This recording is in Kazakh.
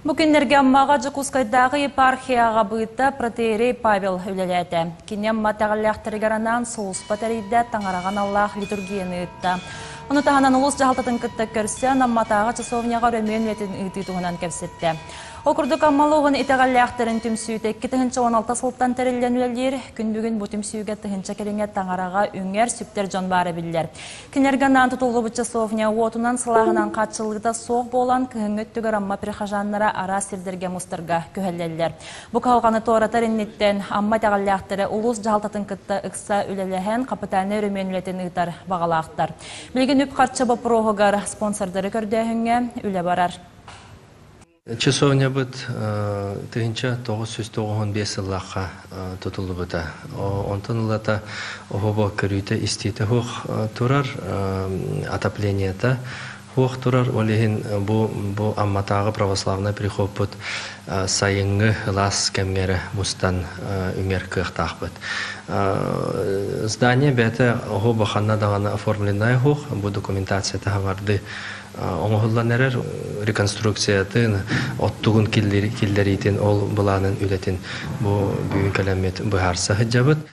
Бүгінлерге аммаға Жукускайдағы епархияға бұйытта протеерей Павел үлеләді. Кенем матағалияқтырыгаранан соғыс батарейді таңараған Аллах литургияны үтті. Оны тағанан ұлыс жағалтатын күтті көрсе, намматаға часовняға рөмен етін үті тұғынан кәпсетті. Окурдук аммалуғын итағалияқтырын түмсүйті 2-16 сылттан тәрелен үлелер, күн бүгін бұ түмсүйге тұхынша кереңе таңараға үңер сүптер жон бары білдер. Кенергеннан тұтылғы бұт часовня отынан сылағынан қатшылығыда соқ болан күхінгөт түгір амма прихажанлара ара сирдерге мұстырға көхелелер. Бұ қалғаны торатар иннеттен амма тағалияқтыры ұлыс жағалтатын күтті ұқса үлелеген қапытаны рөмен үлетін ұйтар бағалақтар. Білген үп қатшы бұп роғығар спонсордары көрдәхінге үле барар. Часовня быт тыгынча 995 лаха тутулу быта. Онтон лата охобо көрүйте истите хух турар отопленията хух турар олехин бу амматагы православный приход быт сайынгы лас кемгере мустан үңер кыхтах быт. Здание бете охобо ханна дагана оформленная хух бу документация тагарды оңғылдан әрер реконструкциятын оттуғын киллеритін ол бұланын үлетін бұл бүйін кәлемет бұхарса хыджабыт.